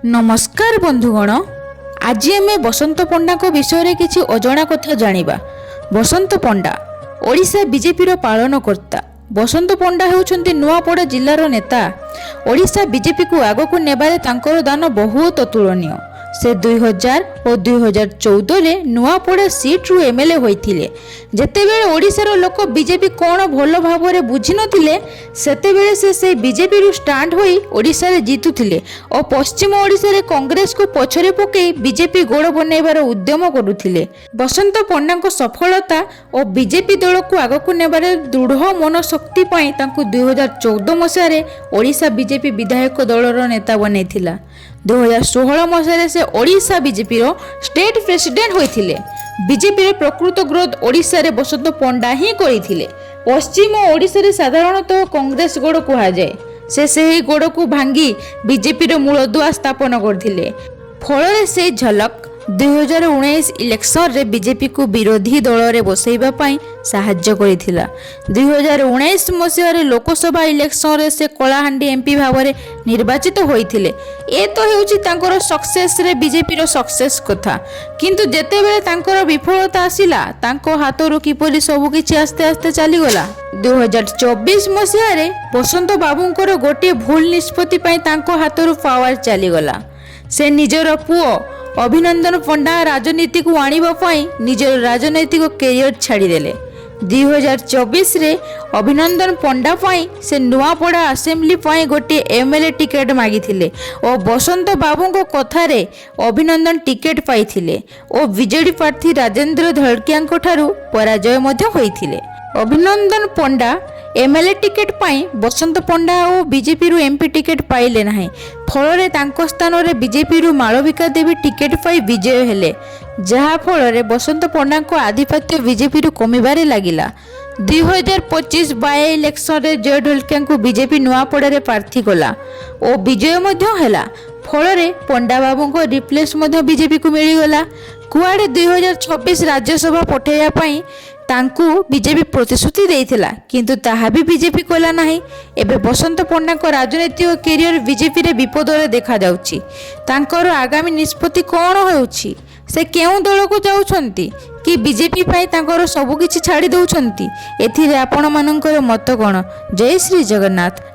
नमस्कार बंधुगण, आज आम बसंत पंडा विषय किसी अजणा कथा जानिबा। बसंत पंडा ओडिशा बीजेपी पालनकर्ता। बसंत पंडा होउछन्ति नुआपड़ा जिल्लार नेता। ओडिशा बीजेपी को आगक नेबारे तांकर दान बहुत अतुलनीय। से 2000 और 2014 रे नुआपड़ा सीट रु एमएलए होइथिले। जेतेबेले ओडिशार लोक बीजेपी कोन भल भाबरे बुझी नथिले, सेतेबेले से बीजेपी रु स्टांड होई ओडिशा रे जीतुथिले और पश्चिम ओडिशा रे कांग्रेस को पछरे पकई बीजेपी गोड़ बनैबार उद्यम करुथिले। बसंत पंडा को सफलता और बीजेपी दल को आगक नेबारे दृढ़ मनशक्ति पई तांकु 2014 मसिया रे ओडिशा बीजेपी विधायक दलर नेता बनैथिला। 2016 मसीह से ओडिशा बीजेपी स्टेट प्रेसिडेंट होइथिले। बीजेपी रे प्रकृत ग्रोथ ओडिशा रे बसंत पंडा ही करिथिले। पश्चिम ओडिशा रे साधारणतः कांग्रेस गोड़ कहा जाए। से सही गोड़ को भांगी बीजेपी रे मूलदुआ स्थापन करथिले। फल से झलक 2019 इलेक्शन रे बीजेपी को विरोधी दल रे बसैबा पई साहाय्य करिथिला। 2019 मसीह रे लोकसभा इलेक्शन रे से कलाहांडी एमपी भावरे निर्वाचित होइथिले। ए तो हेउची तांकर सक्सेस रे बीजेपी रो सक्सेस कथा। किंतु जेते बेले तांकर विफलता आसिला, तांको हातरो किपरि सब किछि आस्ते आस्ते चली गला। 2024 मसीह रे बसंत बाबूंकर गोटे भूल निष्पत्ति पई तांको हातरो पावर चली गला। से निजर पुओ अभिनंदन पंडा राजनीति को आनिबा पई निजर राजनैतिक कैरियर छाड़ीदेले। 2024 रे अभिनंदन पंडा पई से नुआपड़ा असेंबली पई गोटे एमएलए टिकेट मागिथिले और बसंत बाबू को कथारे अभिनंदन टिकेट पाइथिले और बीजेडी प्रार्थी राजेंद्र धड़किया ठारू पराजय मध्य होइथिले। अभिनंदन पंडा एमएलए टिकेट पाई बसंत पंडा और बीजेपी रु एमपी टिकेट पाइले नाही। फल तांको स्थान रे बीजेपी रु मालविका देवी टिकेट पाई विजय हेले, जहा फल रे बसंत पंडा को आधिपत्य बीजेपी रु कमिबारे लागिला। 2025 बाय इलेक्शन रे जय ढोलकिया को बीजेपी नुआपड़ा रे प्रार्थी कला और विजय मध्य हेला। फल रे पंडा बाबू को रिप्लेस मध्य बीजेपी को मिलीगला। कुआडे 2026 राज्यसभा पठेया पाई तांकु बीजेपी प्रतिश्रुति देइथिला, किंतु ताहा भी बीजेपी कला नाही। एबे बसंत पंडा को राजनीतिक कैरियर बीजेपी रे विपद रे देखा जाउची। तांकर आगामी निष्पत्ति कोन होउची? से केउ दल को जाउछंती कि बीजेपी पाई तांकर सब किछि छाड़ी दउछंती? एथिरे आपण मानकर मत कोन? जय श्री जगन्नाथ।